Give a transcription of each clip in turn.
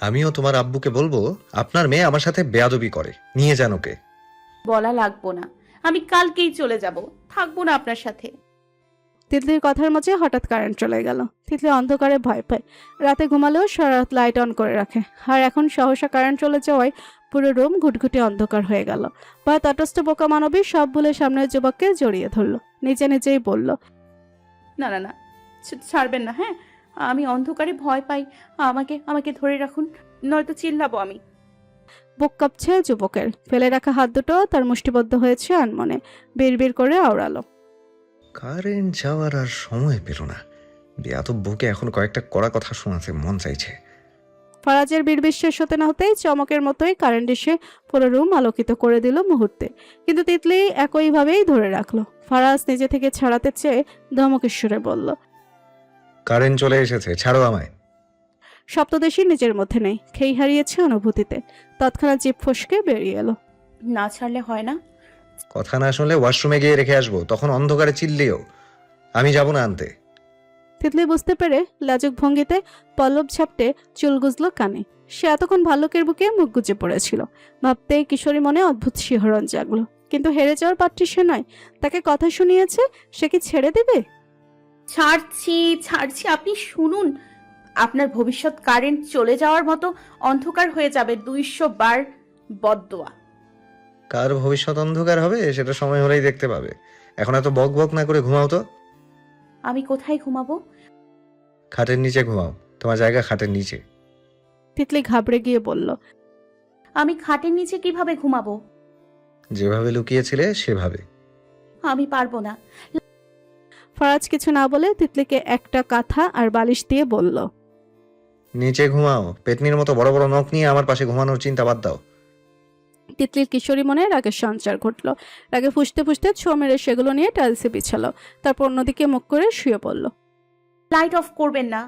আমিও তোমার আব্বুকে বলবো আপনার মেয়ে আমার সাথে বেয়াদবি করে, নিয়ে যান ওকে। বলা লাগবো না, আমি কালকেই চলে যাব, থাকবো না আপনার সাথে। তিতলির কথার মাঝে হঠাৎ কারেন্ট চলে গেল। তিতলি অন্ধকারে ভয় পায়। রাতে ঘুমালেও সারা রাত লাইট অন করে রাখে, আর এখন সহসা কারেন্ট চলে যাওয়ায় পুরো রুম ঘুটঘুটে অন্ধকার হয়ে গেল। ভয় তটস্থ বোকা মানবী সব ভুলে সামনের যুবককে জড়িয়ে ধরলো, নিজে নিজেই বলল, না না না, ছাড়বেন না। হ্যাঁ, আমি অন্ধকারে ভয় পাই, আমাকে আমাকে ধরে রাখুন, নয়তো চিল্লাবো আমি। বুক কাঁপছে যুবকের। ফেলে রাখা হাত দুটো তার মুষ্টিবদ্ধ হয়েছে আনমনে। বিড়বিড় করে আওড়ালো, কারেন্ট যাওয়ার আর সময় পেল না। বেয়াদব বুকে এখন কয়েকটা কড়া কথা শোনাতে মন চাইছে। ফারাজের বিড়বিড় হতে না হতেই চমকের মতোই কারেন্ট এসে পুরো রুম আলোকিত করে দিল মুহূর্তে। কিন্তু তিতলি একইভাবেই ধরে রাখলো। ফারাজ নিজে থেকে ছাড়াতে চেয়ে ধমকেশ্বরে বলল, কারেন্ট চলে এসেছে, ছাড়ো আমায়। সপ্তদেশী নিজের মধ্যে নেই, খেই হারিয়েছে অনুভূতিতে। তৎক্ষণাৎ জিভ ফসকে বেরিয়ে এলো, না ছাড়লে হয় না? কথা না শুনলে ওয়াশরুমে গিয়ে রেখে আসবো, তখন অন্ধকারে চিল্লিও। আমি যাব না আনতে। তিতলি বুঝতে পেরে লাজুক ভঙ্গিতে পল্লব ঝাপটে চুল গুজলো কানে। সে এতক্ষণ ভাল্লুকের বুকে মুখ গুজে পড়েছিল। ভাবতেই কিশোরী মনে অদ্ভুত শিহরণ জাগলো। কিন্তু হেরে যাওয়ার পাত্রী সে নয়। তাকে কথা শুনিয়েছে, সে কি ছেড়ে দেবে? ছাড়ছি ছাড়ছি, আপনি শুনুন। আপনার ভবিষ্যৎ কারেন্ট চলে যাওয়ার মতো অন্ধকার হয়ে যাবে, 200 বার বদদোয়া। কার ভবিষ্যৎ অন্ধকার হবে সেটা সময় হলেই দেখতে পাবে। এখন এত বক বক না করে ঘুমাও তো। আমি কোথায় ঘুমাবো? খাটের নিচে ঘুমাও, তোমার জায়গা খাটের নিচে। তিতলি ঘাবড়ে গিয়ে বলল, আমি খাটের নিচে কিভাবে ঘুমাবো? যেভাবে লুকিয়েছিলে সেভাবে। আমি পারবো না। ফারাজ কিছু না বলে তিতলিকে একটা কাঁথা আর বালিশ দিয়ে বলল, নিচে ঘুমাও। পেতনির মতো বড় বড় নখ নিয়ে আমার পাশে ঘুমানোর চিন্তা বাদ দাও। তিতলির কিশোরী মনে রাগের সঞ্চার ঘটল। রাগে ফুসতে ফুসতে ছো মেরে সেগুলো নিয়ে টাইলসে বিছালো। তারপর অন্যদিকে মুখ করে শুয়ে পড়ল। লাইট অফ করবেন না।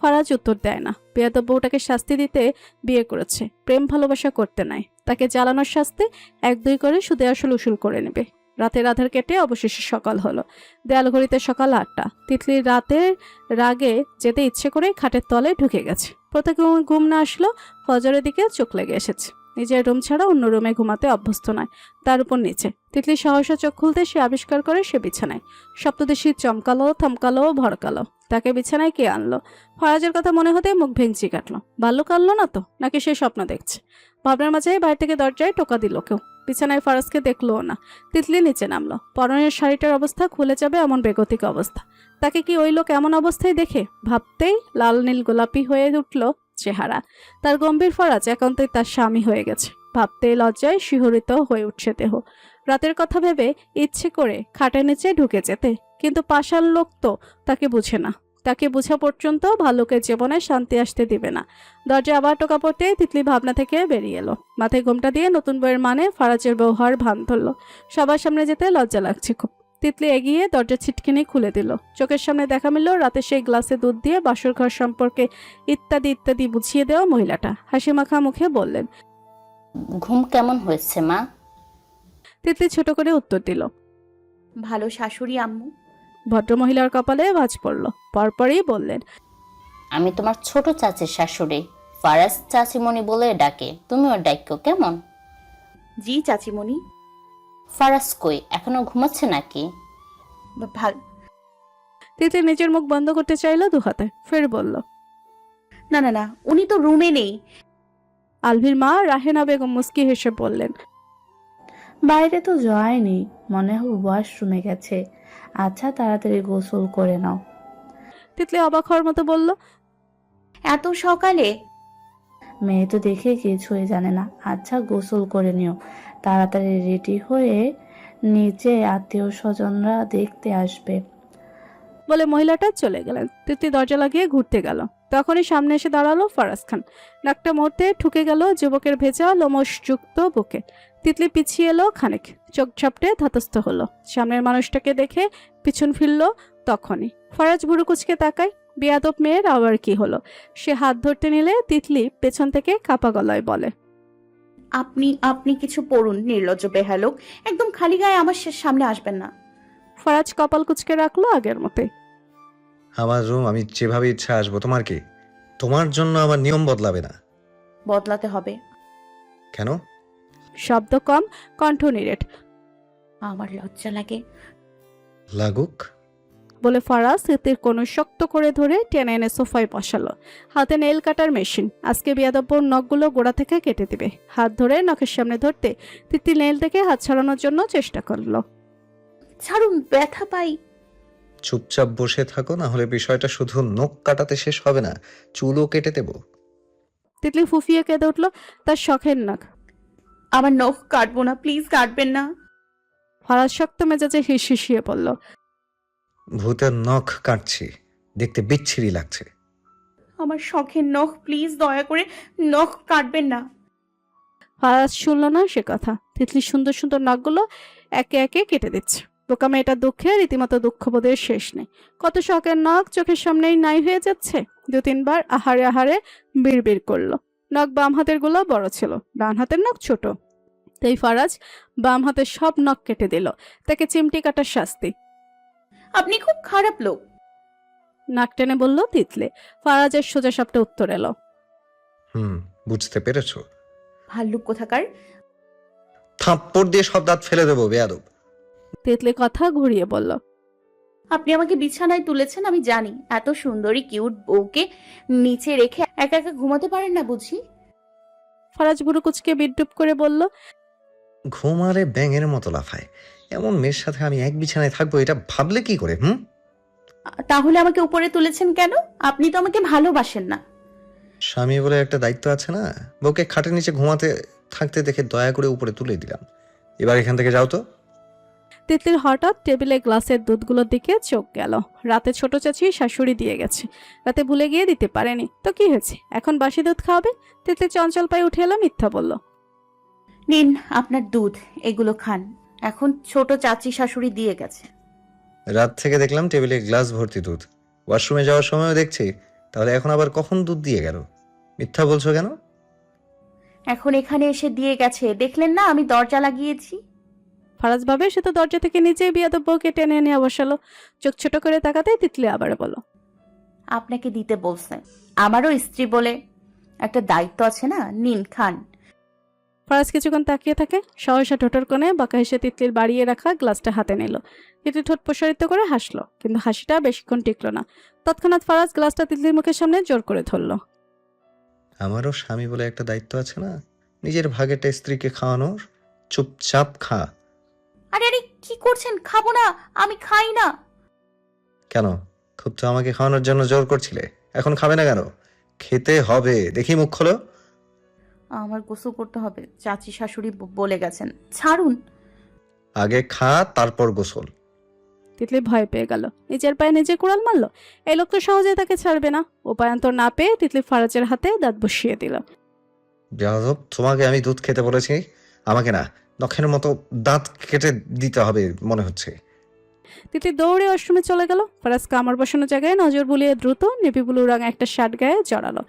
ফারাজ উত্তর দেয় না। বেয়াদব বউটাকে শাস্তি দিতে বিয়ে করেছে, প্রেম ভালোবাসা করতে নাই। তাকে জ্বালানোর শাস্তি 1-2 করে সুদে আসল উসুল করে নেবে। রাতের আধার কেটে অবশেষে সকাল হলো। দেয়াল ঘড়িতে সকাল 8টা। তিতলির রাতের রাগে যেতে ইচ্ছে করে খাটের তলে ঢুকে গেছে। প্রত্যেকে ঘুম না আসলো, ফজরের দিকে চোখ লেগে এসেছে। নিজের রুম ছাড়া অন্য রুমে ঘুমাতে অভ্যস্ত নয়, তার উপর নিচে। তিতলি সহসা চোখ খুলতে সে আবিষ্কার করে সে বিছানায়। সপ্তদেশী চমকালো, থমকালো, ভড়কালো। তাকে বিছানায় কে আনলো? ফরাজের কথা মনে হতে মুখ ভেঙচি কাটলো। বাল্য কাটলো না তো, নাকি সে স্বপ্ন দেখছে? ভাবনার মাঝে বাইরে থেকে দরজায় টোকা দিল কেউ। বিছানায় ফারাজকে দেখলোও না। তিতলি নিচে নামলো। পরনের শাড়িটার অবস্থা খুলে যাবে এমন বেগতিক অবস্থা। তাকে কি ওই লোক এমন অবস্থায় দেখে? ভাবতেই লাল নীল গোলাপি হয়ে উঠল চেহারা। তার গম্ভীর ফরাজ একান্তই তার স্বামী হয়ে গেছে। ভাবতেই লজ্জায় শিহরিত হয়ে উঠছে দেহ। রাতের কথা ভেবে ইচ্ছে করে খাটের নিচে ঢুকে যেতে, কিন্তু পাষাণ লোক তো তাকে বুঝে না। তাকে বোঝা পর্যন্ত ভাল্লুকের জীবনে শান্তি আসতে দিবে না। দরজা আবার টোকা পড়তে তিতলি ভাবনা থেকে বেরিয়ে এলো। মাথায় ঘোমটা দিয়ে নতুন বইয়ের মানে ফারাজের ব্যবহার ভান ধরলো। সবার সামনে যেতে লজ্জা লাগছে খুব। তিতলি এগিয়ে দরজা ছিটকিনি খুলে দিল। চোখের সামনে দেখা মিলল রাতে সেই গ্লাসে দুধ দিয়ে বাসর ঘর সম্পর্কে ইত্যাদি ইত্যাদি বুঝিয়ে দেওয়া মহিলাটা। হাসি মাখা মুখে বললেন, ঘুম কেমন হয়েছে মা? তিতলি ছোট করে উত্তর দিল। ভালো শাশুড়ি আম্মু। ভদ্রমহিলার কপালে ভাঁজ পড়ল। পরপরই বললেন, আমি তোমার ছোট চাচির শাশুড়ি, ফারাজ চাচিমণি বলে ডাকে, তুমিও ডাকো কেমন? জি চাচিমণি। ফারাজ কই, এখনো ঘুমাচ্ছে নাকি? ভাল। তিতলি নিজের মুখ বন্ধ করতে চাইল দুহাতে, ফের বলল, না না না, উনি তো রুমে নেই। আলভির মা রাহেনা বেগম মুস্কি হেসে বললেন, বাইরে তো যায়নি, মনে হয় ওয়াশরুমে গেছে। আচ্ছা, তাড়াতাড়ি গোসল করে নাও। তিতলি অবাক হওয়ার মতো বলল, এত সকালে? মেয়ে তো দেখে কিছুই জানে না। আচ্ছা, গোসল করে নিও, তাড়াতাড়ি রেডি হয়ে নিচে আত্মীয় স্বজনরা দেখতে আসবে। বলে মহিলাটা চলে গেলেন। তিতলি দরজা লাগিয়ে ঘুরতে গেল। তখনই সামনে এসে দাঁড়ালো ফারাজ খান। নাকটা মুহূর্তে ঠুকে গেল যুবকের ভেজা লোমশযুক্ত বুকে। তিতলি পিছিয়ে এলো খানিক, চোখ ঝাপটে ধাতস্থ হলো। সামনের মানুষটাকে দেখে পিছন ফিরল। তখনই ফারাজ ভুরু কুচকে তাকায়। বেয়াদব মেয়ের আবার কি হলো? সে হাত ধরতে নিলে তিতলি পেছন থেকে কাপা গলায় বলে, আপনি আপনি কিছু পড়ুন, নির্লজ্জ বেহালোক। একদম খালি গায়ে আমার সামনে আসবেন না। ফারাজ কপাল কুচকে রাখলো আগের মতে। আমার রুম, আমি যেভাবে ইচ্ছা আসবো, তোমার কি? তোমার জন্য আমার নিয়ম বদলাবে না। বদলাতে হবে। কেন? শব্দ কম, কণ্ঠ নিরেট। আমার লজ্জা লাগে। লাগুক। বলে ফারাজ তিতলির কোনো শক্ত করে ধরে টেনে এনে সোফায় বসালো। হাতে নেল কাটার মেশিন। আজকে বিয়াদব্বর নখগুলো গোড়া থেকে কেটে দিবে। হাত ধরে নখের সামনে ধরতে তিতলি নেল থেকে হাত ছাড়ানোর জন্য চেষ্টা করলো। ছাড়ুন, ব্যথা পাই। চুপচাপ বসে থাকো, না হলে বিষয়টা শুধু নখ কাটাতে শেষ হবে না, চুলও কেটে দেব। তিতলি ফুফিয়ে কেঁদে উঠলো। তার শখের নখ। আমার নখ কাটবো না, প্লিজ কাটবেন না। ফারাজ শক্ত মেজাজে হিসিয়ে পড়ল। ভূতের নখ কাটছি, দেখতে বিচ্ছিরি লাগছে। আমার শখের নখ, প্লিজ দয়া করে নখ কাটবেন না। ফারাজ শুনল না সে কথা। তিতলি সুন্দর সুন্দর নখগুলো একে একে কেটে দিচ্ছে। বোকা মেয়েটার দুঃখে রীতিমতো দুঃখবোধের শেষ নেই। কত শখের নখ চোখের সামনেই নাই হয়ে যাচ্ছে। 2-3 বার আহারে আহারে বিড়বিড় করলো। নখ বাম হাতের গুলো বড় ছিল, ডান হাতের নখ ছোট। তাই ফারাজ বাম হাতের সব নখ কেটে দিল। তাকে চিমটি কাটার শাস্তি। আপনি খুব খারাপ লোক। নাক টেনে বলল তিতলি। ফারাজের সোজা সাপটা উত্তর এলো। বুঝতে পেরেছো? ভাল্লুক কোথাকার। থাপ্পড় দিয়ে সব দাঁত ফেলে দেবো বেয়াদব। তিতলি কথা ঘুরিয়ে বলল। আপনি আমাকে বিছানায় তুলেছেন, আমি জানি। এত সুন্দরী কিউট বউকে নিচে রেখে একা একা ঘুমাতে পারেন না বুঝি? ফারাজ বুড়ুকুচকে বিদ্রুপ করে বলল। ঘুমারে ব্যাঙের মতো লাফায়, এমন মেয়ের সাথে আমি এক বিছানায় থাকবো এটা ভাবলে কি করে? তাহলে আমাকে উপরে তুলেছেন কেন? আপনি তো আমাকে ভালোবাসেন না। স্বামী বলে একটা দায়িত্ব আছে না? বউকে খাটের নিচে ঘুমাতে থাকতে দেখে দয়া করে উপরে তুলে দিলাম। এবার এখান থেকে যাও তো। তিতলির হঠাৎ টেবিলে গ্লাসের দুধগুলোর দিকে চোখ গেল। রাতে ছোট চাচি শাশুড়ি দিয়ে গেছে, রাতে ভুলে গিয়ে দিতে পারেনি তো কি হয়েছে, এখন বাসি দুধ খাওয়াবে? তিতলি চঞ্চল পায়ে উঠে এলো, মিথ্যা বলল। নিন আপনার দুধ, এগুলো খান। এখন ছোট চাচি শাশুড়ি দিয়ে গেছে। রাত থেকে দেখলাম টেবিলে গ্লাস ভর্তি দুধ, ওয়াশরুমে যাওয়ার সময়ও দেখছি, তাহলে এখন আবার কখন দুধ দিয়ে গেল? মিথ্যা বলছো কেন? এখন এখানে এসে দিয়ে গেছে, দেখলেন না আমি দরজা লাগিয়েছি। ফারাজ ভাবে সে তো দরজা থেকে নিচেই বিয়াদব বউকে টেনে এনে বসালো। চোখ ছোট করে তাকাতে তিতলি আবার বলো। আপনাকে দিতে বলছে, আমারও স্ত্রী বলে একটা দায়িত্ব আছে না, নিন খান। ফারাজ কিছুক্ষণ তাকিয়ে থাকে, সহসা ঠোঁটের কোণে বাঁকা হেসে তিতলির বাড়িয়ে রাখা গ্লাসটা হাতে নিল। তিতলি ঠোঁট প্রসারিত করে হাসলো, কিন্তু হাসিটা বেশিক্ষণ টিকলো না। তৎক্ষণাৎ ফারাজ গ্লাসটা তিতলির মুখের সামনে জোর করে ধরলো। আমারও স্বামী বলে একটা দায়িত্ব আছে না, নিজের ভাগেরটা স্ত্রীকে খাওয়ানোর। চুপচাপ খা। আরে আরে কি করছেন? খাবো না, আমি খাই না। কেন? খুব তো আমাকে খাওয়ানোর জন্য জোর করছিলে, এখন খাবে না কেন? খেতে হবে, দেখি মুখ খোলো। আমার গোসল করতে হবে, চাচি শাশুড়ি বলে গেছেন। ছাড়ুন। আগে খা, তারপর গোসল। তিতলি ভয় পেয়ে গেল, নিজের পায়ে নিজে কুড়াল মারলো। এই লোক তো সহজে তাকে ছাড়বে না। উপায়ন্তর না পেয়ে তিতলি ফারাজের হাতে দাঁত বসিয়ে দিল। বেয়াদব, তোমাকে আমি দুধ খেতে বলেছি, আমাকে না। নখের মতো দাঁত কেটে দিতে হবে মনে হচ্ছে। তিতলি দৌড়ে ওয়াশরুমে চলে গেল। ফারাজ কামড় বসানো জায়গায় নজর বুলিয়ে দ্রুত নেভি ব্লু রঙ একটা শার্ট গায়ে জড়ালো।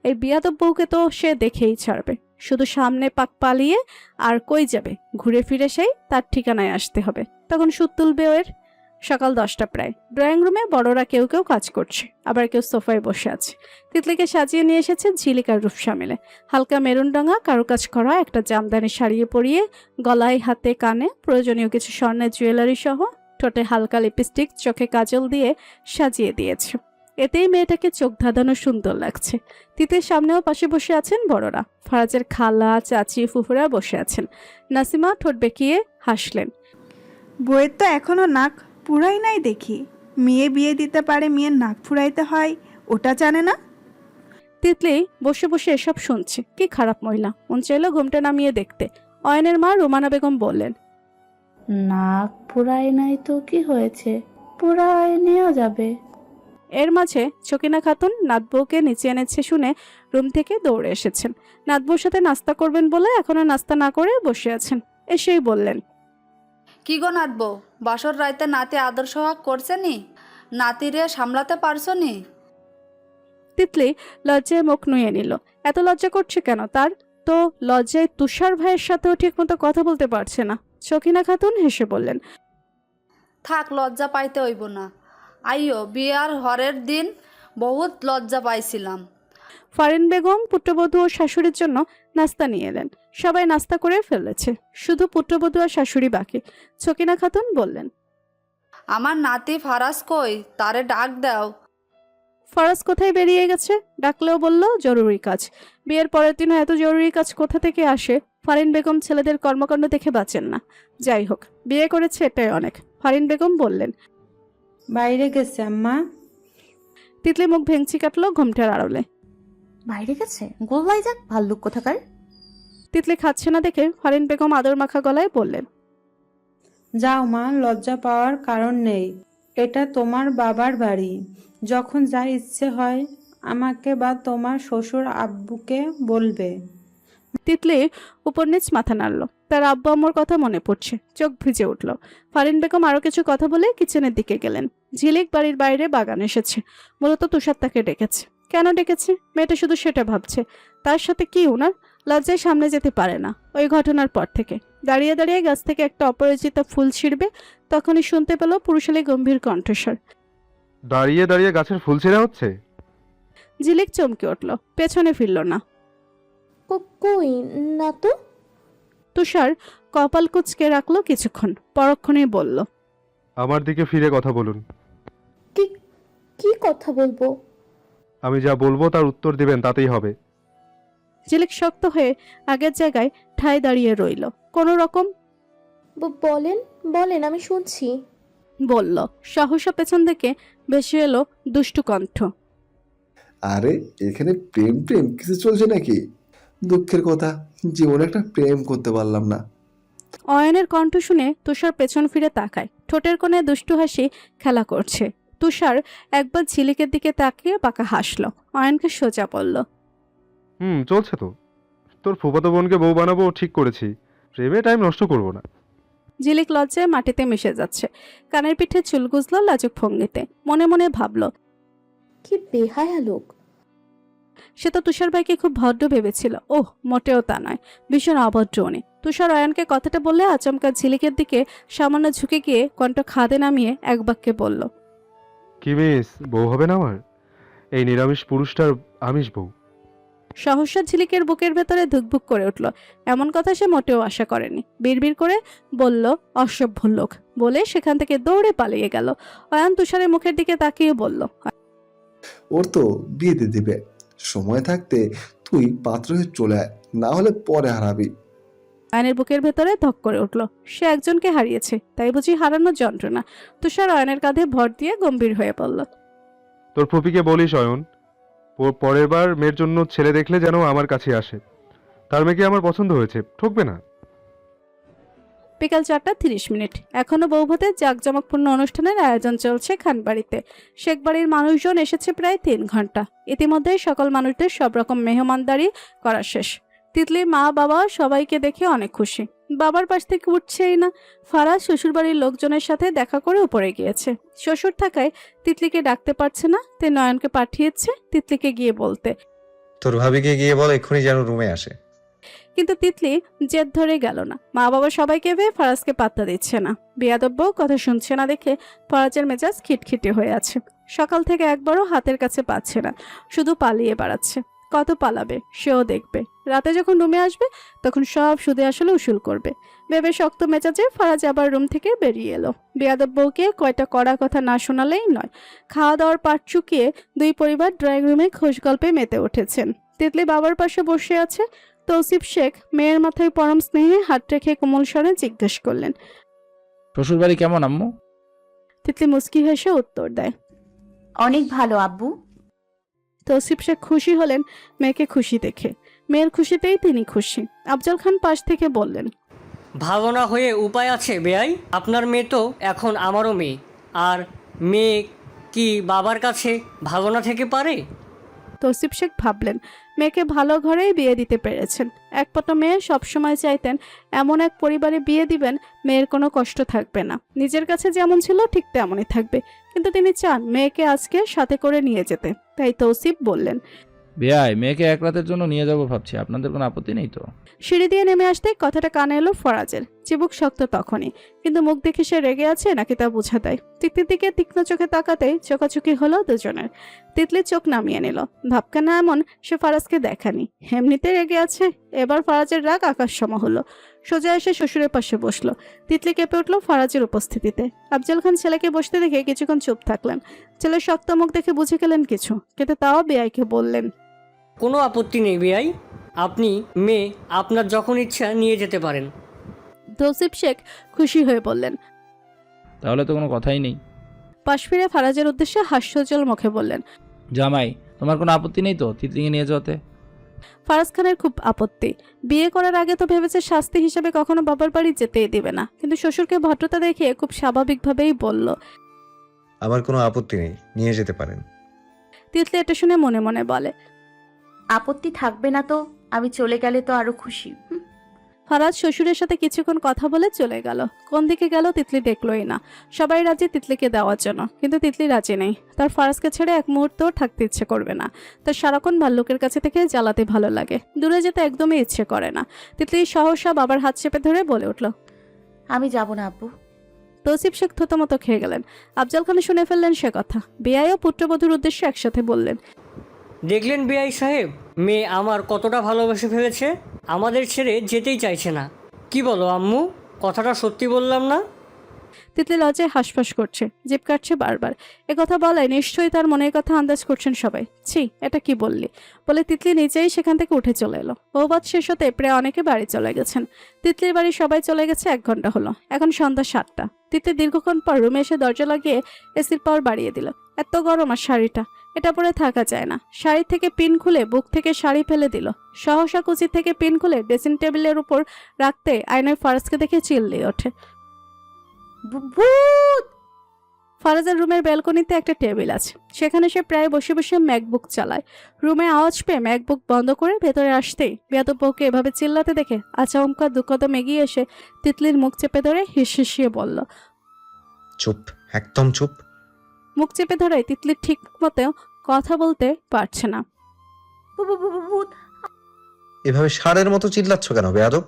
এই বিয়াদব বউকে তো সে দেখেই ছাড়বে, শুধু সামনে পাক পালিয়ে আর কই যাবে? ঘুরে ফিরে সেই তার ঠিকানায় আসতে হবে। তখন সুদ তুলবে ওর। সকাল 10টা প্রায়। ড্রয়িং রুমে বড়রা কেউ কেউ কাজ করছে, আবার কেউ সোফায় বসে আছে। তিতলিকে সাজিয়ে নিয়ে এসেছে ঝিলিকার রূপসা মিলে। হালকা মেরুন রাঙা কারুকাজ করা একটা জামদানি শাড়িয়ে পরিয়ে, গলায় হাতে কানে প্রয়োজনীয় কিছু স্বর্ণের জুয়েলারি সহ ঠোঁটে হালকা লিপস্টিক, চোখে কাজল দিয়ে সাজিয়ে দিয়েছে। এতেই মেয়েটাকে চোখ ধাঁধানো সুন্দর লাগছে। তিতির সামনেও পাশে বসে আছেন বড়রা। ফারাজের খালা, চাচি, ফুফুরা বসে আছেন। নাসিমা ঠোঁট বেঁকিয়ে হাসলেন। বইয়ের তো এখনো নাক ফুরাই নাই দেখি। মেয়ে বিয়ে দিতে পারে, মেয়ের নাক ফুরাইতে হয়, ওটা জানে না। তিতলি বসে বসে এসব শুনছে। কি খারাপ মহিলা, মন চাইলো ঘুমটা নামিয়ে দেখতে। অয়নের মা রোমানা বেগম বললেন, নাক পুরাই নাই তো কি হয়েছে, পুরাই নেওয়া যাবে। এর মাঝে ছকিনা খাতুন নাতবউকে নিচে এনেছে শুনে রুম থেকে দৌড়ে এসেছেন। নাতবউর সাথে নাস্তা করবেন বলে এখনো নাস্তা না করে বসে আছেন। এসেই বললেন, কি গো নাতবো, বাসর রাইতে নাতি আদর সোহাগ করছে নি? নাতিরে সামলাতে পারছো নি? তিতলি লজ্জায় মুখ নুয়ে নিল। এত লজ্জা করছে কেন তার? তো লজ্জায় তুষার ভাইয়ের সাথেও ঠিক মতো কথা বলতে পারছে না। ছকিনা খাতুন হেসে বললেন, থাক, লজ্জা পাইতে হইব না। আইও, বিয়ার হরের দিন বহুত লজ্জা পাইছিলাম। ফারিন বেগম পুত্রবধূ ও শাশুড়ির জন্য নাস্তা নিয়ে এলেন। সবাই নাস্তা করে ফেলেছে, শুধু পুত্রবধূ আর শাশুড়ি বাকি। ছকিনা খাতুন বললেন, আমার নাতি ফারাজ কই, তারে ডাক দাও। ফরাজ কোথায় বেরিয়ে গেছে, ডাকলেও বলল জরুরি কাজ। বিয়ের পরের দিনও এত জরুরি কাজ কোথা থেকে আসে? ফারিন বেগম ছেলেদের কর্মকাণ্ড দেখে বাঁচেন না। যাই হোক, বিয়ে করেছে এটাই অনেক। ফারিন বেগম বললেন। বাইরে গেছে আম্মা। তিতলি মুখ ভেঙচি কাটলো ঘোমটার আড়লে। বাইরে গেছে? গোল্লাই যাক, ভাল্লুক কোথাকার। তিতলি খাচ্ছে না দেখে ফারিন বেগম আদর মাখা গলায় বললেন, যাও মা, লজ্জা পাওয়ার কারণ নেই। এটা তোমার বাবার বাড়ি। যখন যা ইচ্ছে হয় আমাকে বা তোমার শ্বশুর আব্বুকে বলবে। তিতলি উপর নিচ মাথা নাড়ল। তার আব্বু আম্মুর কথা মনে পড়ছে, চোখ ভিজে উঠল। ফারিন বেগম আরো কিছু কথা বলে কিচেনের দিকে গেলেন। ঝিলিক বাড়ির বাইরে বাগান এসেছে, মূলত তুষার তাকে ডেকেছে। কেন ডেকেছে মেয়েটা শুধু সেটা ভাবছে। তার সাথে কি উনার? লজ্জায় সামনে যেতে পারে না। ওই ঘটনার পর থেকে দাঁড়িয়ে দাঁড়িয়ে গাছ থেকে একটা অপরিচিত ফুল ছিঁড়বে, তখনই শুনতে পেল পুরুষালী গম্ভীর কণ্ঠস্বর। দাঁড়িয়ে দাঁড়িয়ে গাছের ফুল ছিঁড়া হচ্ছে? ঝিলিক চমকে উঠল, পেছনে ফিরল না। কই না তো। তুষার কপাল কুঁচকে রাখলো কিছুক্ষণ, পরক্ষণেই বলল, আমার দিকে ফিরে কথা বলুন। কি কি কথা বলবো? আমি যা বলবো তার উত্তর দিবেন, তাতেই হবে। ঝিলিক শক্ত হয়ে আগের জায়গায় ঠায় দাঁড়িয়ে রইল। কোনো রকম বলেন বলেন, আমি শুনছি। বলল। সহসা পেছন থেকে বেশি এলো দুষ্টু কণ্ঠ। আরে এখানে প্রেম প্রেম কিছু চলছে নাকি? দুঃখের কথা, জীবনে একটা প্রেম করতে পারলাম না। অয়নের কণ্ঠ শুনে তুষার পেছন ফিরে তাকায়। ঠোঁটের কোণে দুষ্টু হাসি খেলা করছে। তুষার একবার ঝিলিকের দিকে তাকিয়ে পাকা হাসলো। অয়নকে সোজা বলল, চলছে তো। তোর ফুফাতো বোনকে বউ বানাবো ঠিক করেছি, প্রেমে টাইম নষ্ট করব না। ঝিলিক লজ্জায় মাটিতে মিশে যাচ্ছে। কানের পিঠে চুল গুজলো লাজুক ভঙ্গিতে। মনে মনে ভাবলো, কি বেহায়া লোক। সে তো তুষার ভাইকে খুব ভদ্র ভেবেছিল। ওহ, মোটেও তা নয়, ভীষণ অভদ্র উনি। তুষার অয়নকে কথাটা বললে আচমকা ঝিলিকের দিকে সামান্য ঝুঁকে গিয়ে কণ্ঠ খাদে নামিয়ে এক বাক্যে বলল, কি মিস, বউ হবে না আমার? এই নিরামিষ পুরুষটার আমিষ বউ। সহসা ঝিলিকের বুকের ভেতরে ধুকভুক করে উঠল। এমন কথা সে মোটেও আশা করেনি। বিড়বিড় করে বলল, অসভ্য লোক, বলে সেখান থেকে দৌড়ে পালিয়ে গেল। অয়ন তুষারের মুখের দিকে তাকিয়ে বলল, ওর তো বিয়ে দিয়ে দিবে, সময় থাকতে তুই পাত্র হয়ে চলে আয়, না হলে পরে হারাবি। অয়নের বুকের ভেতরে ধক করে উঠল। সে একজনকে হারিয়েছে, তাই বুঝি হারানোর যন্ত্রণা। তুষার অয়নের কাঁধে ভর দিয়ে গম্ভীর হয়ে পড়ল। তোর ফুপিকে বলিস অয়ন, পরের বার মেয়ের জন্য ছেলে দেখলে যেন আমার কাছে আসে। তার মেয়েকে আমার পছন্দ হয়েছে, ঠকবে না। বিকাল 4:30। এখনো বৌভাতের জাঁকজমকপূর্ণ অনুষ্ঠানের আয়োজন চলছে খানবাড়িতে। শেখ বাড়ির মানুষজন এসেছে প্রায় 3 ঘন্টা। ইতিমধ্যে সকল মানুষদের সব রকম মেহমানদারি করা শেষ। তিতলির মা বাবা সবাইকে দেখে অনেক খুশি। বাবার পাশ থেকে উঠছেই না। ফারাজ শ্বশুরবাড়ির লোকজনের সাথে দেখা করে উপরে গিয়েছে। শ্বশুর থাকায় তিতলিকে ডাকতে পারছে না, তাই নয়নকে পাঠিয়েছে তিতলিকে গিয়ে বলতে। তোর ভাবিকে গিয়ে বল এক্ষুনি যেন রুমে আসে। কিন্তু তিতলি জেদ ধরে গেল না। মা বাবা সবাইকে ভেবে ফারাজকে পাত্তা দিচ্ছে না। বেয়াদব্য কথা শুনছে না দেখে ফারাজের মেজাজ খিটখিটে হয়ে আছে। সকাল থেকে একবারও হাতের কাছে পাচ্ছে না, শুধু পালিয়ে বেড়াচ্ছে। কত পালাবে সেও দেখবে। রাতে যখন রুমে আসবে তখন সব সুদে আসলে উসুল করবে ভেবে শক্ত মেজাজে ফারাজ আবার রুম থেকে বেরিয়ে এলো। বেয়াদব বউকে কয়টা কড়া কথা না শোনালেই নয়। খাওয়া দাওয়ার পাট চুকিয়ে দুই পরিবার ড্রয়িং রুমে খোশ গল্পে মেতে উঠেছেন। তিতলি বাবার পাশে বসে আছে। তৌসিফ শেখ মেয়ের মাথায় পরম স্নেহে হাত রেখে কোমল স্বরে জিজ্ঞেস করলেন, শ্বশুরবাড়ি কেমন আম্মু? তিতলি মুস্কি হেসে উত্তর দেয়, অনেক ভালো আব্বু। তৌসিফ শেখ খুশি হলেন মেয়েকে খুশি দেখে। মেয়ের খুশিতেই তিনি খুশি। আফজল খান পাশ থেকে বললেন, ভালো না হয়ে উপায় আছে বেয়াই? আপনার মেয়ে তো এখন আমারও মেয়ে, আর মেয়ে কি বাবার কাছে ভালো না থেকে পারে? তৌসিফ শেখ ভাবলেন, মেয়েকে ভালো ঘরেই বিয়ে দিতে পেরেছেন। একপটা মেয়ে সবসময় চাইতেন এমন এক পরিবারে বিয়ে দিবেন মেয়ের কোনো কষ্ট থাকবে না, নিজের কাছে যেমন ছিল ঠিক তেমনই থাকবে। কিন্তু তিনি চান মেয়েকে আজকে সাথে করে নিয়ে যেতে। তাই তৌসিফ বললেন, বেয়াই, মেয়েকে এক রাতের জন্য নিয়ে যাবো ভাবছি, আপনাদের কোনো আপত্তি নেই তো? সিঁড়ি দিয়ে নেমে আসতেই কথাটা কানে এলো ফরাজের। চিবুক শক্ত তখনই, কিন্তু মুখ দেখে সে রেগে আছে নাকি তা বোঝা দেয়। তিতলির দিকে তীক্ষ্ণ চোখে তাকাতেই চোখাচোখি হলো দুজনের। তিতলি চোখ নামিয়ে নিল। ভাবখানা এমন সে ফারাজকে দেখানি, এমনিতে রেগে আছে। এবার ফারাজের রাগ আকাশসম হলো। সোজা এসে শ্বশুরের পাশে বসলো। তিতলি কেঁপে উঠলো ফারাজের উপস্থিতিতে। আফজাল খান ছেলেকে বসতে দেখে কিছুক্ষণ চুপ থাকলেন। ছেলের শক্ত মুখ দেখে বুঝে গেলেন কিছু, কিন্তু তাও বেআইকে বললেন, কোনো আপত্তি নেই বেয়াই, আপনি মেয়ে আপনার যখন ইচ্ছা নিয়ে যেতে পারেন। তৌসিফ শেখ খুশি হয়ে বললেন। তাহলে তো কোনো কথাই নেই। পাশ ফিরে ফারাজের উদ্দেশ্যে হাস্যোজ্জ্বল মুখে বললেন, জামাই, তোমার কোনো আপত্তি নেই তো তিতলিকে নিয়ে যাওয়াতে? ফারাজ খানের খুব আপত্তি। বিয়ে করার আগে তো ভেবেছে শাস্তি হিসেবে কখনো বাবার বাড়ি যেতেই দিবে না, কিন্তু শ্বশুরকে ভদ্রতা দেখে খুব স্বাভাবিকভাবেই বলল, আমার কোনো আপত্তি নেই, নিয়ে যেতে পারেন। তিতলি এটা শুনে মনে মনে বলে, আপত্তি থাকবে না তো? আমি চলে গেলে তো আরো খুশি। ফারাজ শ্বশুরের সাথে কিছুক্ষণ কথা বলে চলে গেল। কোন দিকে গেল তিতলি দেখলোই না। সবাই রাজি তিতলিকে দেওয়ার জন্য, কিন্তু তিতলি রাজি নেই। তার ফারাজকে ছেড়ে এক মুহূর্তও থাকতে ইচ্ছে করবে না। তার সারাক্ষণ ভাল্লুকের কাছে থেকে জ্বালাতে ভালো লাগে, দূরে যেতে একদমই ইচ্ছে করে না। তিতলি সহসা বাবার হাত চেপে ধরে বলে উঠল, আমি যাব না আব্বু। তৌসিফ শেখ থতমত খেয়ে গেলেন। আফজাল খান শুনে ফেললেন সে কথা। বেআই ও পুত্রবধূর উদ্দেশ্যে একসাথে বললেন, দেখলেন বেয়াই সাহেব, মেয়ে আমার কতটা ভালোবেসে ফেলেছে, আমাদের ছেড়ে যেতেই চাইছে না। কি বলো আম্মু, কথাটা সত্যি বললাম না? তিতলি লজ্জায় হাঁসফাঁস করছে, জিভ কাটছে বারবার। কথা বলায় নিশ্চয়ই তার মনের কথা আন্দাজ করছেন সবাই। ছি, এটা কি বললি বলে তিতলি নিজেই সেখান থেকে উঠে চলে এলো। বৌবাদ শেষ হতে প্রায় অনেকে বাড়ি চলে গেছেন। তিতলির বাড়ি সবাই চলে গেছে 1 ঘন্টা হলো। এখন সন্ধ্যা 7টা। তিতলি দীর্ঘক্ষণ পর রুমে এসে দরজা লাগিয়ে এসির পাওয়ার বাড়িয়ে দিল। এত গরম, আর শাড়িটা, এটা পরে থাকা যায় না। শাড়ি থেকে পিন খুলে বুক থেকে শাড়ি ফেলে দিল। সহসা কুচি থেকে পিন খুলে ড্রেসিং টেবিলের উপর রাখতে আয়নায় ফারাজকে দেখে চিল্লিয়ে ওঠে, ভূত! ফারাজের রুমের ব্যালকনিতে একটা টেবিল আছে, সেখানে সে প্রায় বসে বসে ম্যাকবুক চালায়। রুমে আওয়াজ পেয়ে ম্যাকবুক বন্ধ করে ভেতরে আসতেই বেয়াদব বউকে এভাবে চিল্লাতে দেখে আচমকা 2 কদম এগিয়ে এসে তিতলির মুখ চেপে ধরে হিসিয়ে বলল, চুপ, একদম চুপ। মুখ চেপে ধরে তিতলির ঠিক মতো কথা বলতে পারছে না। ভূত! এভাবে ষাঁড়ের মতো চিল্লাচ্ছ কেন বেয়াদব?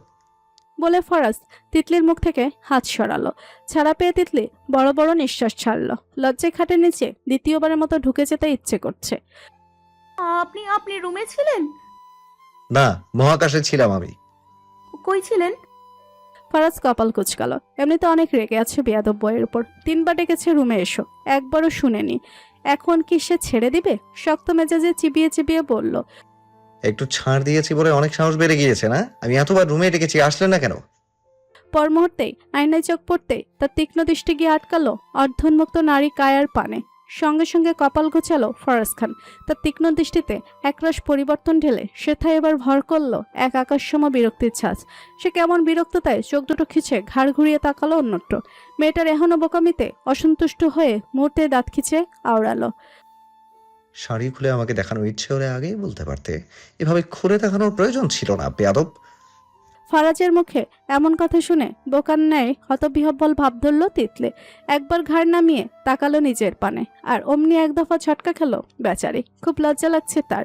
বলে ফারাজ তিতলির মুখ থেকে হাত সরালো। ছাড়া পেয়ে তিতলি বড় বড় নিঃশ্বাস ছাড়লো। লজ্জায় খাটের নিচে দ্বিতীয়বারের মতো ঢুকে যেতে ইচ্ছে করছে। আপনি রুমে ছিলেন? না, মহাকাশে ছিলাম আমি। কই ছিলেন? ফারাজ কপাল কুচকালো। এমনিতে অনেক রেগে আছে বেয়াদব বইয়ের উপর। 3 বার ডেকেছে রুমে এসো, একবারও শুনেনি। এখন কি সে ছেড়ে দিবে? শক্ত মেজাজে চিবিয়ে চিবিয়ে বলল, একটু ছাড় দিয়েছি বলে অনেক সাহস বেড়ে গিয়েছে না? আমি এতবার রুমে ডেকেছি, আসলে না কেন? পর মুহূর্তেই আয়নায় চোখ পড়তেই তার তীক্ষ্ণ দৃষ্টি গিয়ে আটকালো অর্ধন্মুক্ত নারী কায়ার পানে। সঙ্গে সঙ্গে কপাল গোছালো ফারাজ খান। তার তীক্ষ্ণ দৃষ্টিতে একরাশ পরিবর্তন ঢেলে সেথায় এবার ভর করলো এক আকাশসম বিরক্তির ছাঁচ। সে কেমন বিরক্ততায় চোখ দুটো খিচে ঘাড় ঘুরিয়ে তাকালো অন্যত্র। মেয়েটার এখনো বোকামিতে অসন্তুষ্ট হয়ে মুহূর্তে দাঁত খিচে আওড়ালো, শাড়ি খুলে আমাকে দেখানোর ইচ্ছে হলে আগেই বলতে পারতে, এভাবে খুলে দেখানোর প্রয়োজন ছিল না বেয়াদব। ফারাজের মুখে এমন কথা শুনে বোকার ন্যায় হতবিহ্বল ভাব ধরল তিতলে। একবার ঘাড় নামিয়ে তাকালো নিজের পানে, আর অমনি 1 দফা ঝটকা খেলো বেচারি। খুব লজ্জা লাগছে তার।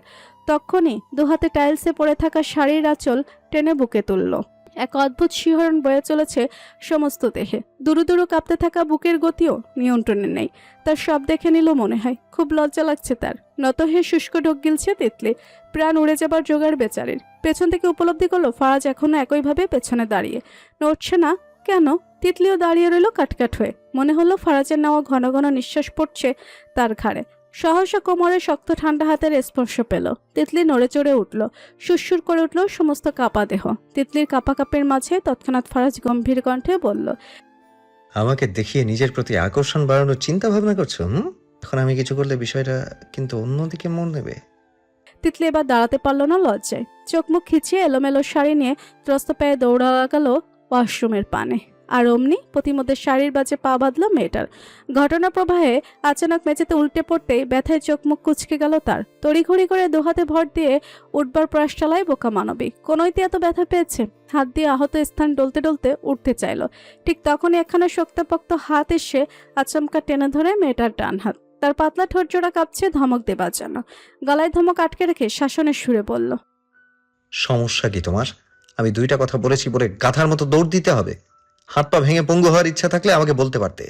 তখনই 2 হাতে টাইলসে পড়ে থাকা শাড়ির আঁচল টেনে বুকে তুলল। এক অদ্ভুত শিহরণ বয়ে চলেছে সমস্ত দেহে। দুরু দুরু কাঁপতে থাকা বুকের গতিও নিয়ন্ত্রণে নেই। তার সব দেখে নিল মনে হয়। খুব লজ্জা লাগছে তার। নত হয়ে শুষ্ক ঢোক গিলছে তিতলি। প্রাণ উড়ে যাবার জোগাড় বেচারির। পেছন থেকে উপলব্ধি করলো ফারাজ এখনো একইভাবে পেছনে দাঁড়িয়ে, নড়ছে না কেন। তিতলিও দাঁড়িয়ে রইল কাটকাট হয়ে। মনে হলো ফারাজের নেওয়া ঘন ঘন নিঃশ্বাস পড়ছে তার ঘাড়ে। সহসা কোমরে শক্ত ঠান্ডা হাতের স্পর্শ পেল। তিতলি নড়ে চড়ে উঠল, সুরসুর করে উঠল সমস্ত কাপা দেহ। তিতলির কাপাকাপির মাঝে তৎক্ষণাৎ ফারাজ গম্ভীর কণ্ঠে বলল, আমাকে দেখিয়ে নিজের প্রতি আকর্ষণ বাড়ানোর চিন্তা ভাবনা করছো? এখন আমি কিছু করলে বিষয়টা কিন্তু অন্যদিকে মন নেবে। তিতলি এবার দাঁড়াতে পারলো না লজ্জায়। চোখ মুখ খিচিয়ে এলোমেলো শাড়ি নিয়ে ত্রস্ত পায়ে দৌড়া গেল ওয়াশরুমের পানে। আর অমনি প্রতিমধ্যে শাড়ির বাজে পা বাঁধল মেয়েটার। ঘটনা প্রবাহে আচানক মেঝেতে উল্টে পড়তেই ব্যথায় চোখ মুখ কুচকে গেল তার। তড়িঘড়ি করে 2 হাতে ভর দিয়ে উঠবার প্রয়াস চালায় বোকা মানবী। কোনোইতে এত ব্যথা পেয়েছে? হাত দিয়ে আহত স্থান ডলতে ডলতে উঠতে চাইল। ঠিক তখনই একখানা শক্তপোক্ত হাত এসে আচমকা টেনে ধরে মেয়েটার ডান হাত। তার পাতলা ঠোঁট জোড়া কাঁপছে ধমক দেবার জন্য। গলায় ধমক আটকে রেখে শাসনের সুরে বলল, সমস্যা কি তোমার? আমি 2টা কথা বলেছি বলে গাধার মতো দৌড় দিতে হবে? হাত পা ভেঙে পঙ্গু হওয়ার ইচ্ছা থাকলে আমাকে বলতে পারতে।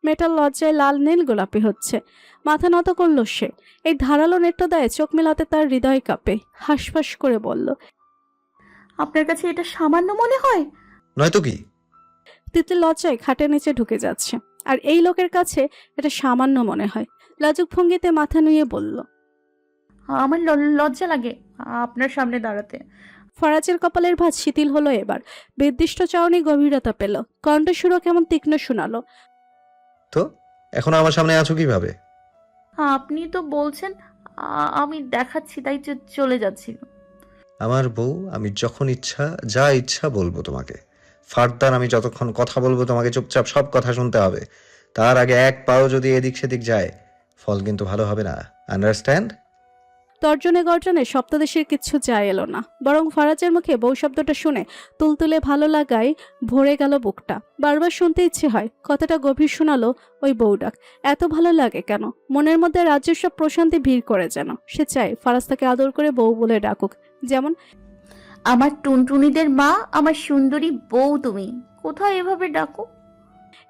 মেয়েটার লজ্জায় লাল নীল গোলাপি হচ্ছে। মাথা নত করল সে। এই ধারালো নেত্রদায়ে চোখ মেলাতে তার হৃদয় কাঁপে। হাঁসফাঁস করে বলল, আপনার কাছে এটা সামান্য মনে হয়? নয়তো কি? তিতলি লজ্জায় খাটের নিচে ঢুকে যাচ্ছে। আর এই লোকের কাছে এটা সামান্য মনে হয়। লাজুক ভঙ্গিতে মাথা নুয়ে বলল, আমার লজ্জা লাগে আপনার সামনে দাঁড়াতে। ফরাজের কপালের ভাঁজ শিথিল হলো এবার। নির্দিষ্ট চাউনি গভীরতা পেল। কণ্ঠস্বরও কেমন তীক্ষ্ণ শোনালো। তো এখন আমার সামনে আছো কিভাবে? আপনি তো বলছেন আমি দেখাচ্ছি, তাই চলে যাচ্ছি। আমার বউ, আমি যখন ইচ্ছা যা ইচ্ছা বলবো তোমাকে। ফার্দার আমি যতক্ষণ কথা বলবো তোমাকে চুপচাপ সব কথা শুনতে হবে। তার আগে এক পাও যদি এদিক সেদিক যায়, ফল কিন্তু ভালো হবে না। আন্ডারস্ট্যান্ড? তর্জনে গর্জনে সপ্তদেশের কিচ্ছু যায় এলো না, বরং ফরাজের মুখে বউ শব্দটা শুনে তুলতুলে ভালো লাগায় ভরে গেল বুকটা। বারবার শুনতে ইচ্ছে হয়। কথাটা গভীর শোনালো ওই বউ ডাক। এত ভালো লাগে কেন? মনের মধ্যে রাজ্যের সব প্রশান্তি ভিড় করে যেন। সে চায় ফারাজ তাকে আদর করে বউ বলে ডাকুক, যেমন আমার টুনটুনিদের মা, আমার সুন্দরী বউ তুমি। কোথায় এভাবে ডাকো?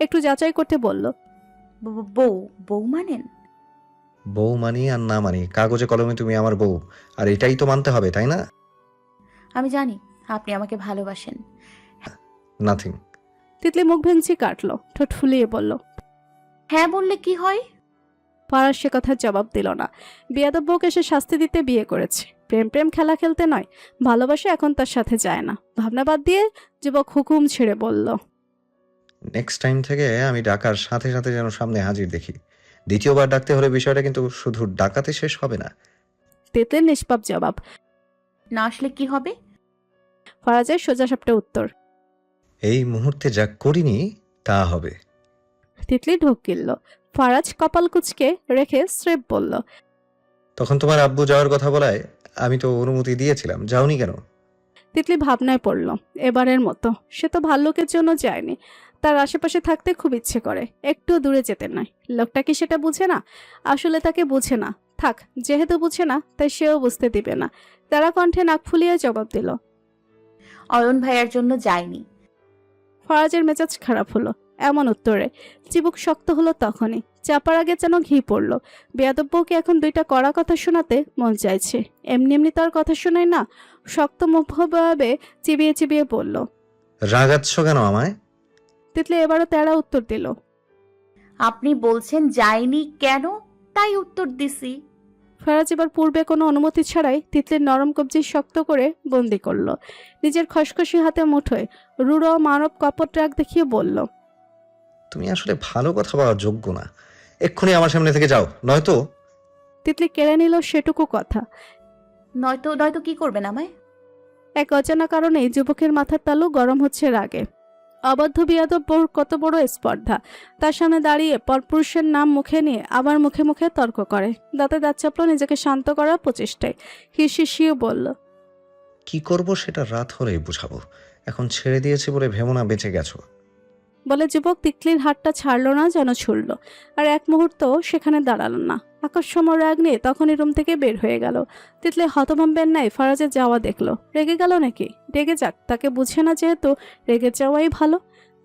একটু যাচাই করতে বলল, বউ বউ মানেন? বউ মানি আর না মানি, কাগজে কলমে তুমি আমার বউ, আর এটাই তো মানতে হবে, তাই না? আমি জানি আপনি আমাকে ভালোবাসেন। নাথিং। তিতলি মুখ ভেঙচি কাটলো, ঠোঁট ফুলিয়ে বলল। হ্যাঁ বললে কি হয়? ফারাজ সে কথার জবাব দিল না। বিয়াদব বউকে সে শাস্তি দিতে বিয়ে করেছে, প্রেম প্রেম খেলা খেলতে নয়। ভালোবাসা এখন তার সাথে যায় না। ভাবনা বাদ দিয়ে যুবক হুকুম ছেড়ে বলল, নেক্সট টাইম থেকে আমি ডাকার সাথে সাথে যেন সামনে হাজির দেখি। দ্বিতীয়বার ডাকতে হলে বিষয়টা কিন্তু শুধু ডাকাতে শেষ হবে না। তিতলির নিষ্পাপ জবাব। না আসলে কি হবে? ফারাজের সোজা সাপটা উত্তর। এই মুহূর্তে যা করিনি তা হবে। তিতলি ঢোক গিলল। ফারাজ কপাল কুচকে রেখে স্রেফ বলল, তখন তোমার আব্বু যাওয়ার কথা বলায় আমি তো অনুমতি দিয়েছিলাম, যাওনি কেন? তিতলি ভাবনায় পড়ল। এবারের মতো সে তো ভাল্লুকের জন্য যায়নি, তার আশেপাশে থাকতে খুব ইচ্ছে করে, একটু দূরে যেতে নয়। লোকটা কি সেটা বুঝে না? আসলে তাকে বুঝে না। থাক, যেহেতু বুঝে না তাই সেও বুঝতে দিবে না। তারা কণ্ঠে নাক ফুলিয়ে জবাব দিল, অয়ন ভাইয়ার জন্য যায়নি। ফরাজের মেজাজ খারাপ হলো এমন উত্তরে। চিবুক শক্ত হলো তখনই। চাপার আগে যেন ঘি পড়ল। বেয়াদব বউকে এখন দুইটা কড়া কথা শোনাতে মন চাইছে। এমনি এমনি তার কথা শোনায় না। শক্ত মুখভাবে চিবিয়ে চিবিয়ে বলল, রাগাচ্ছ কেন আমায়? তিতলি এবারও তেড়া উত্তর দিল, আপনি বলছেন যায়নি কেন, তাই উত্তর দিছি। ফরাজ এবার পূর্বে কোনো অনুমতি ছাড়াই তিতলির নরম কবজি শক্ত করে বন্দি করলো। নিজের খসখসি হাতে মুঠোয় রূঢ় মানব কপট রাগ দেখিয়ে বলল, তুমি আসলে ভালো কথা পাওয়ার যোগ্য না। এক্ষুনি আমার সামনে থেকে যাও, নয়তো। তিতলি কেড়ে নিল সেটুকু কথা। নয়তো নয়তো কি করবেন আমায়? এক অজানা কারণেই যুবকের মাথার তালু গরম হচ্ছে রাগে। অবাধ্য বিয়াদব বউর কত বড় স্পর্ধা। তার সামনে দাঁড়িয়ে পরপুরুষের নাম মুখে নিয়ে আবার মুখে মুখে তর্ক করে। দাঁতে দাঁত চাপলো নিজেকে শান্ত করার প্রচেষ্টায়। হিসিয়ে বলল, কি করব সেটা রাত হলেই বুঝাবো। এখন ছেড়ে দিয়েছি বলে ভেবো না বেঁচে গেছো। বলে যুবক তিতলির হাতটা ছাড়লো না, যেন ছুড়ল। আর এক মুহূর্ত সেখানে দাঁড়ালো না। আকস্মম রাগ নিয়ে তখনই রুম থেকে বের হয়ে গেল। তিতলি হতভম্বের ন্যায় ফরাজের যাওয়া দেখলো। রেগে গেল নাকি? রেগে যাক, তাকে বুঝে না যেহেতু রেগে যাওয়াই ভালো।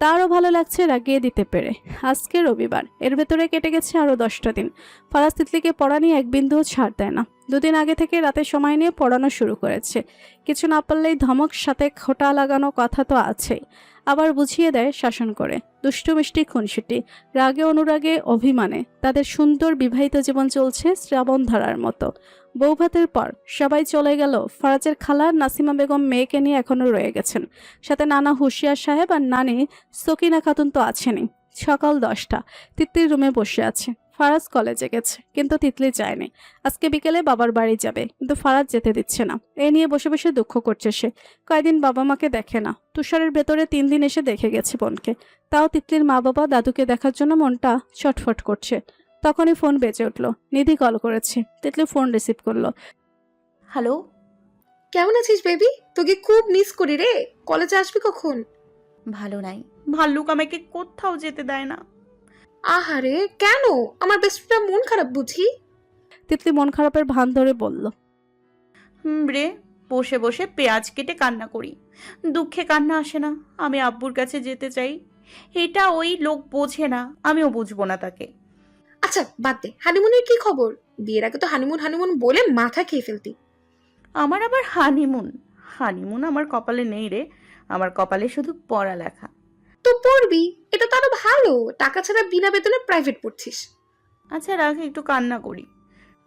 তারও ভালো লাগছে রাগিয়ে দিতে পেরে। আজকে রবিবার, এর ভেতরে কেটে গেছে আরো 10টা দিন। ফারাজ তিতলিকে পড়া নিয়ে এক বিন্দুও ছাড় দেয় না। 2 দিন আগে থেকে রাতে সময় নিয়ে পড়ানো শুরু করেছে। কিছু না পারলেই ধমক, সাথে খোঁটা লাগানো কথা তো আছেই। আবার বুঝিয়ে দেয় শাসন করে। দুষ্টু মিষ্টি খুনসুটি, রাগে অনুরাগে অভিমানে তাদের সুন্দর বিবাহিত জীবন চলছে শ্রাবণ ধারার মতো। বৌভাতের পর সবাই চলে গেল। ফরাজের খালা নাসিমা বেগম মেয়েকে নিয়ে এখনো রয়ে গেছেন। সাথে নানা হুঁশিয়ার সাহেব আর নানি সকিনা খাতুন তো আছেনই। সকাল 10টা, তিতলির রুমে বসে আছে। ফারাজ কলেজে গেছে, কিন্তু তিতলি যায়নি। আজকে বিকেলে বাবার বাড়ি যাবে, কিন্তু ফারাজ যেতে দিচ্ছে না। এ নিয়ে বসে বসে দুঃখ করছে সে। কয়েকদিন বাবা মাকে দেখে না। তুষারের ভেতরে 3 দিন এসে দেখে গেছে বোনকে। তাও তিতলির মা বাবা দাদুকে দেখার জন্য মনটা ছটফট করছে। তখনই ফোন বেজে উঠল। নিধি কল করেছে। তিতলি ফোন রিসিভ করলো। হ্যালো, কেমন আছিস বেবি? তোকে খুব মিস করি রে। কলেজে আসবি কখন? ভালো নাই, ভাল্লুক আমাকে কোথাও যেতে দেয় না। আহারে, কেন? আমার বেস্ট ফ্রেন্ড মন খারাপ বুঝি? তিতলি মন খারাপের ভান ধরে বলল, রে, বসে বসে পেঁয়াজ কেটে কান্না করি। দুঃখে কান্না আসে না। আমি আব্বুর কাছে যেতে চাই। এটা ওই লোক বোঝে না, আমিও বুঝবো না তাকে। আচ্ছা বাদ দে, হানিমুনের কি খবর? বিয়ের আগে তো হানিমুন হানিমুন বলে মাথা খেয়ে ফেলতি। আমার আবার হানিমুন? হানিমুন আমার কপালে নেই রে। আমার কপালে শুধু পড়ালেখা। তো পড়বি, এটা তো আরো ভালো। টাকা ছাড়া বিনা বেতনে প্রাইভেট পড়ছিস। আচ্ছা রাখ, একটু কান্না করি।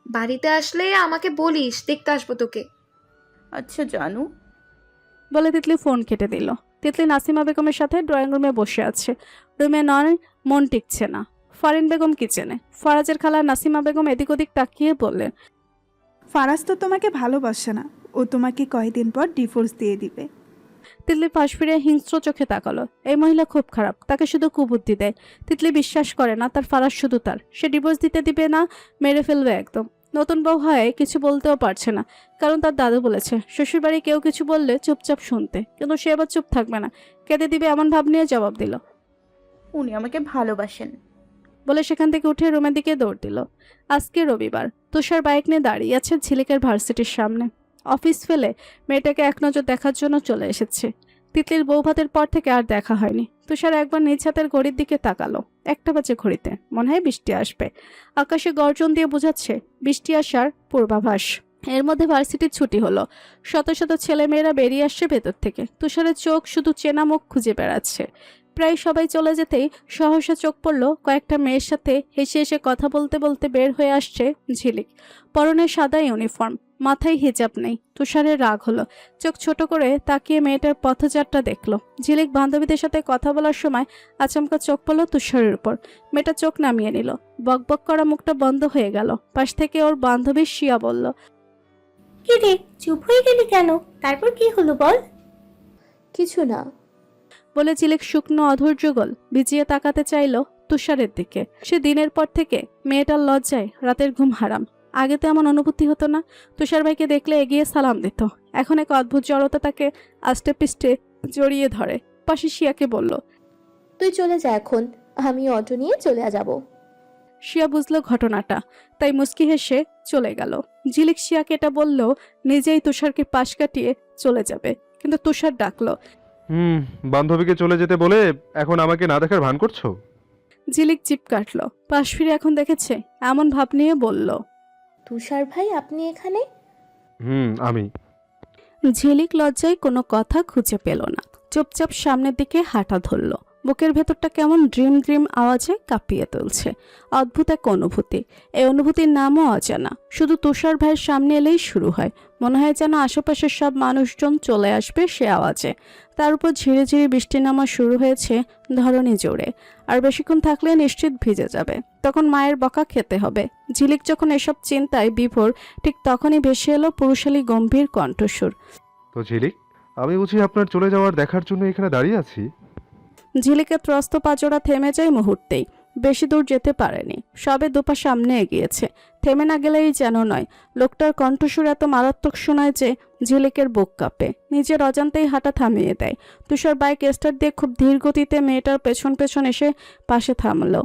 বাড়িতে আসলে আমাকে বলিস, দেখতে আসবো তোকে। আচ্ছা জানু। বলে তিতলি ফোন কেটে দিল। তিতলি নাসিমা বেগমের সাথে ড্রয়িং রুমে বসে আছে। রুমে নয়, মন টিকছে না। ফারিন বেগম কিচেনে। ফরাজের খালা নাসিমা বেগম এদিক ওদিক তাকিয়ে বললেন, ফারাজ তো তোমাকে ভালোবাসে না, ও তোমাকে কয়েকদিন পর ডিভোর্স দিয়ে দিবে। তিতলি পাশ ফিরে হিংস্র চোখে তাকালো। এই মহিলা খুব খারাপ, তাকে শুধু কুবুদ্ধি দেয়। তিতলি বিশ্বাস করে না তার ফারাজ শুধু তার। সে ডিভোর্স দিতে দিবে না, মেরে ফেলবে একদম। নতুন বউ হয় কিছু বলতেও পারছে না, কারণ তার দাদু বলেছে শ্বশুরবাড়ি কেউ কিছু বললে চুপচাপ শুনতে। কিন্তু সে আবার চুপ থাকবে না, কেঁদে দিবে এমন ভাব নিয়ে জবাব দিল, উনি আমাকে ভালোবাসেন। বলে সেখান থেকে উঠে রুমের দিকে দৌড় দিল। আজকে রবিবার। তুষার বাইক নিয়ে দাঁড়িয়ে আছে ঝিলিকের ভার্সিটির সামনে। অফিস ফেলে মেয়েটাকে এক নজর দেখার জন্য চলে এসেছে। তিতলির বউ ভাতের পর থেকে আর দেখা হয়নি। তুষার একবার নিজ হাতের ঘড়ির দিকে তাকালো। 1টা বাজে ঘড়িতে। মনে হয় বৃষ্টি আসবে। আকাশে গর্জন দিয়ে বোঝাচ্ছে বৃষ্টি আসার পূর্বাভাস। এর মধ্যে ভার্সিটির ছুটি হলো। শত শত ছেলেমেয়েরা বেরিয়ে আসছে ভেতর থেকে। তুষারের চোখ শুধু চেনা মুখ খুঁজে বেড়াচ্ছে। প্রায় সবাই চলে যেতেই সহসা চোখ পড়ল কয়েকটা মেয়ের সাথে হেসে হেসে কথা বলতে বলতে বের হয়ে আসছে ঝিলিক। পরনে সাদা ইউনিফর্ম, মাথায় হিজাব নেই। তুষারের রাগ হলো। চোখ ছোট করে তাকিয়ে মেয়েটার পথচারটা দেখলো। ঝিলিক বান্ধবীদের সাথে কথা বলার সময় আচমকা চোখ পড়ল তুষারের উপর। মেয়েটা চোখ নামিয়ে নিল। বকবক করা মুখটা বন্ধ হয়ে গেল। পাশ থেকে ওর বান্ধবী শিয়া বলল, কি রে, চুপ হয়ে গেলি কেন? তারপর কি হলো বল। কিছু না বলে ঝিলিক শুকনো অধৈর্য গল ভিজিয়ে তাকাতে চাইল তুষারের দিকে। সে দিনের পর থেকে মেয়েটার লজ্জায় রাতের ঘুম হারাম। আগে তো এমন অনুভূতি হতো না। তুষার ভাইকে দেখলে এগিয়ে সালাম দিত। এখন এক অদ্ভুত জড়তা তাকে আষ্টে পিষ্টে জড়িয়ে ধরে। পাশে শিয়াকে বলল, তুই চলে যা এখন, আমি অটো নিয়ে চলে যাব। শিয়া বুঝলো ঘটনাটা, তাই মুচকি হেসে চলে গেল। ঝিলিক শিয়াকে এটা বললেও নিজেই তুষারকে পাশ কাটিয়ে চলে যাবে, কিন্তু তুষার ডাকলো, বান্ধবীকে চলে যেতে বলে এখন আমাকে না দেখার ভান করছো? ঝিলিক জিপ কাটলো। পাশ ফিরে এখন দেখেছে এমন ভাব নিয়ে বলল, তুষার ভাই আপনি এখানে? আমি। ঝিলিক লজ্জায় কোনো কথা খুঁজে পেল না। চুপচাপ সামনের দিকে হাঁটা ধরল। বুকের ভেতরটা কেমন ড্রিম ড্রিম আওয়াজে কাঁপিয়ে তুলছে। অদ্ভুত এক অনুভূতি। এই অনুভূতির নামও অজানা। শুধু তুষার ভাইয়ের সামনে এলেই শুরু হয়। মনে হয় যেন আশেপাশের সব মানুষজন চলে আসবে সে আওয়াজে। তার উপর ঝিরে ঝিরে বৃষ্টি নামা শুরু হয়েছে ধরণী জোরে। আর বেশিক্ষণ থাকলে নিশ্চিত ভিজে যাবে। তখন মায়ের বকা খেতে হবে। ঝিলিক যখন এসব চিন্তায় বিভোর, ঠিক তখনই ভেসে এলো পুরুষালী গম্ভীর কণ্ঠস্বর, তো ঝিলিক, আমি বুঝি আপনার চলে যাওয়ার দেখার জন্য এখানে দাঁড়িয়ে আছি? ঝিলিকের ত্রস্ত পাজোড়া থেমে যায় মুহূর্তেই। বেশি দূর যেতে পারেনি, সবে দুপা সামনে এগিয়েছে। থেমে না গেলেই যেন নয়। লোকটার কণ্ঠস্বর এত মারাত্মক শোনায় যে ঝিলিকের বুক কাঁপে। নিজের অজান্তেই হাঁটা থামিয়ে দেয়। তুষার বাইক স্টার্ট দিয়ে খুব ধীর গতিতে মেয়েটার পেছন পেছন এসে পাশে থামলো।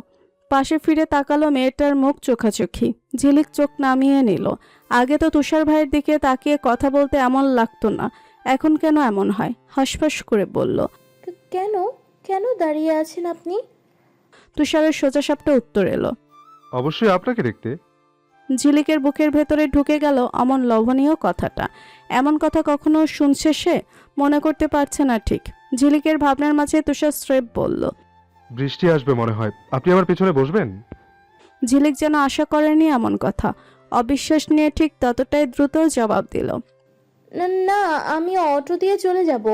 পাশে ফিরে তাকালো মেয়েটার মুখ চোখাচোখি। ঝিলিক চোখ নামিয়ে নিল। আগে তো তুষার ভাইয়ের দিকে তাকিয়ে কথা বলতে এমন লাগতো না, এখন কেন এমন হয়? হাসফাস করে বলল, কেন কেন দাঁড়িয়ে আছেন আপনি? তুষারের সোজাসাপটা উত্তর এলো, অবশ্যই আপনাকে দেখতে। ঝিলিকের বুকের ভেতরে ঢুকে গেল অমন লোভনীয় কথাটা। এমন কথা কখনো শুনছে সে? মনে করতে পারছে না ঠিক। ঝিলিকের ভাবনার মাঝে তুষার স্রেফ বলল, বৃষ্টি আসবে মনে হয়, আপনি আমার পেছনে বসবেন? ঝিলিক যেন আশা করেনি এমন কথা। অবিশ্বাস নিয়ে ঠিক ততটাই দ্রুত জবাব দিল, না, আমি অটো দিয়ে চলে যাব।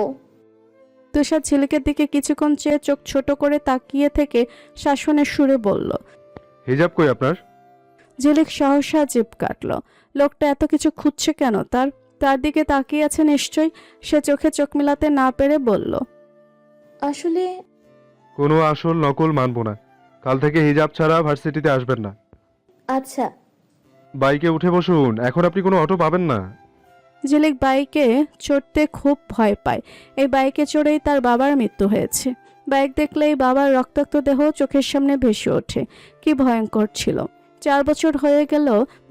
তুষার ঝিলিকের দিকে কিছুক্ষণ চেয়ে চোখ ছোট করে তাকিয়ে থেকে শাসনের সুরে বলল, হিজাব কই আপনার? ঝিলিক সহসা জিভ কাটল। লোকটা এত কিছু খুঁজছে কেন? তার দিকে তাকিয়ে আছে নিশ্চয়। সে চোখে চোখ মিলাতে না পেরে বলল, আসলে কোনো আসল নকল মানবো না। কাল থেকে হিজাব ছাড়া ভার্সিটিতে আসবেন না। আচ্ছা। বাইকে উঠে বসুন, এখন আপনি কোনো অটো পাবেন না। ঝিলিক বাইকে চড়তে খুব ভয় পায়। এই বাইকে চড়েই তার বাবার মৃত্যু হয়েছে। বাইক দেখলেই বাবার রক্তাক্ত দেহ চোখের সামনে ভেসে ওঠে। কি ভয়ঙ্কর ছিল। 4 বছর হয়ে গেল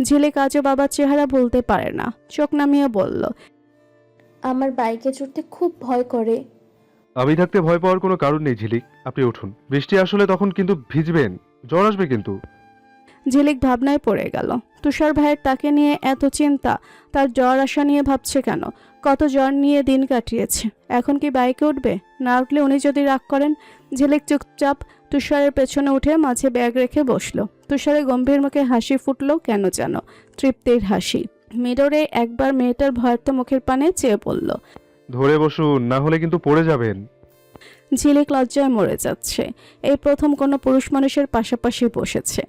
ঝিলিক আজও বাবার চেহারা ভুলতে পারে না। চোখ নামিয়ে বলল, আমার বাইকে চড়তে খুব ভয় করে। আমি থাকতে ভয় পাওয়ার কোনো কারণ নেই ঝিলিক, আপনি উঠুন। বৃষ্টি আসলে তখন কিন্তু ভিজবেন, জ্বর আসবে কিন্তু। ঝিলিক ভাবনায় পড়ে গেল। তুষার ভাইয়ের তাকে নিয়ে এত চিন্তা, তার জ্বর আসা নিয়ে ভাবছে কেন? কত জ্বর নিয়ে দিন কাটিয়েছে, এখন কি বাইকে উঠবে? না উঠলে উনি যদি রাগ করেন। ঝিলিক চুপচাপ তুষারের পেছনে উঠে মাঝে ব্যাগ রেখে বসলো। তুষারের গম্ভীর মুখে হাসি ফুটলো, কেন যেন তৃপ্তির হাসি। মিররে একবার মেয়েটার ভয়ার্ত মুখের পানে চেয়ে পড়ল। ধরে বসুন, না হলে কিন্তু পড়ে যাবেন। ঝিলিক লজ্জায় মরে যাচ্ছে। এই প্রথম কোনো পুরুষ মানুষের পাশাপাশি বসেছে।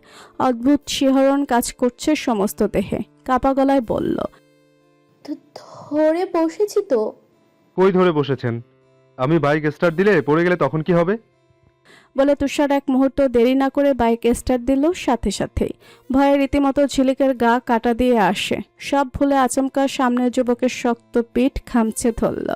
অদ্ভুত শিহরণ কাজ করছে সমস্ত দেহে। কাপা গলায় বলল, ধরে বসেছি তো। কই ধরে বসেছেন? আমি বাইক স্টার্ট দিলে পড়ে গেলে তখন কি হবে? বলে তুষার এক মুহূর্ত দেরি না করে বাইক স্টার্ট দিল। সাথে সাথেই ভয়ে রীতিমতো ঝিলিকের গা কাটা দিয়ে আসে। সব ভুলে আচমকা সামনের যুবকের শক্ত পিঠ খামচে ধরল।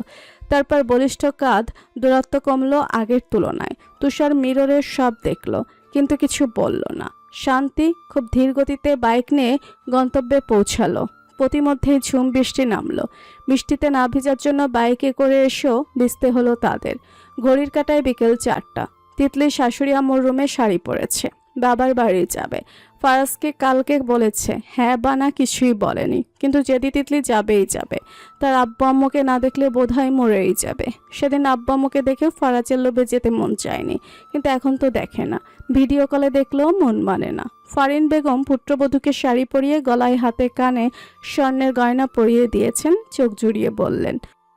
তারপর বলিষ্ঠ কাঁধ দূরত্ব কমলো আগের তুলনায়। তুষার মিররে সব দেখল, কিন্তু কিছু বলল না। শান্তি খুব ধীর গতিতে বাইক নিয়ে গন্তব্যে পৌঁছালো। প্রতিমধ্যেই ঝুম বৃষ্টি নামলো। বৃষ্টিতে না ভিজার জন্য বাইকে করে এসেও ভিজতে হলো তাদের। ঘড়ির কাঁটায় বিকেল 4টা। তিতলি শাশুড়ি আম্মুর রুমে শাড়ি পরেছে, বাবার বাড়ি যাবে। ফারাজকে কালকে বলেছে, হ্যাঁ বা না কিছুই বলেনি, কিন্তু যেদি তিতলি যাবেই যাবে। তার আব্বু আম্মুকে না দেখলে বোধহয় মরেই যাবে। সেদিন আব্বু আম্মুকে দেখে ফারাজের লোভে যেতে মন চায়নি, কিন্তু এখন তো দেখে না, ভিডিও কলে দেখলেও মন মানে না। ফারিন বেগম পুত্রবধূকে শাড়ি পরিয়ে গলায় হাতে কানে স্বর্ণের গয়না পরিয়ে দিয়েছেন। চোখ জুড়িয়ে বললেন,